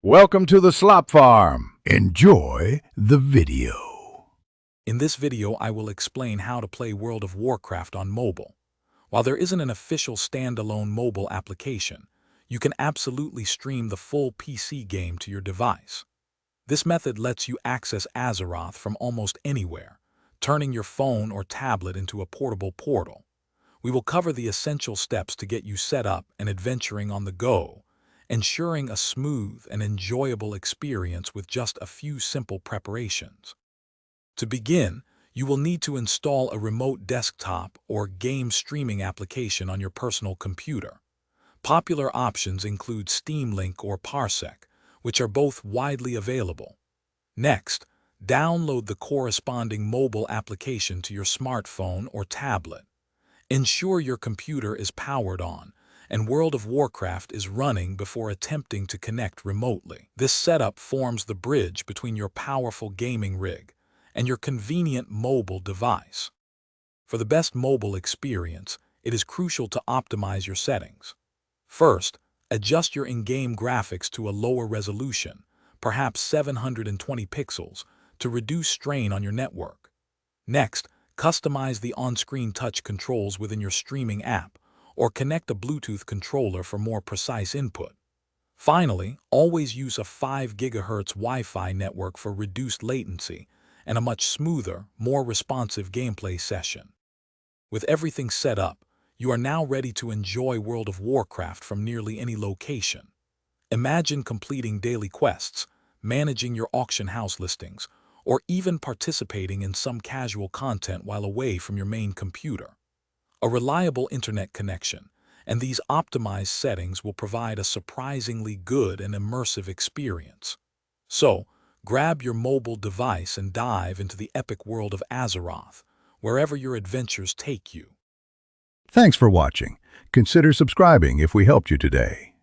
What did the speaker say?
Welcome to the Slop Farm. Enjoy the video. In this video, I will explain how to play World of Warcraft on mobile. While there isn't an official standalone mobile application, you can absolutely stream the full PC game to your device. This method lets you access Azeroth from almost anywhere, turning your phone or tablet into a portable portal. We will cover the essential steps to get you set up and adventuring on the go, ensuring a smooth and enjoyable experience with just a few simple preparations. To begin, you will need to install a remote desktop or game streaming application on your personal computer. Popular options include Steam Link or Parsec, which are both widely available. Next, download the corresponding mobile application to your smartphone or tablet. Ensure your computer is powered on and World of Warcraft is running before attempting to connect remotely. This setup forms the bridge between your powerful gaming rig and your convenient mobile device. For the best mobile experience, it is crucial to optimize your settings. First, adjust your in-game graphics to a lower resolution, perhaps 720 pixels, to reduce strain on your network. Next, customize the on-screen touch controls within your streaming app, or connect a Bluetooth controller for more precise input. Finally, always use a 5 GHz Wi-Fi network for reduced latency and a much smoother, more responsive gameplay session. With everything set up, you are now ready to enjoy World of Warcraft from nearly any location. Imagine completing daily quests, managing your auction house listings, or even participating in some casual content while away from your main computer. A reliable internet connection and these optimized settings will provide a surprisingly good and immersive experience. So, grab your mobile device and dive into the epic world of Azeroth, wherever your adventures take you. Thanks for watching. Consider subscribing if we helped you today.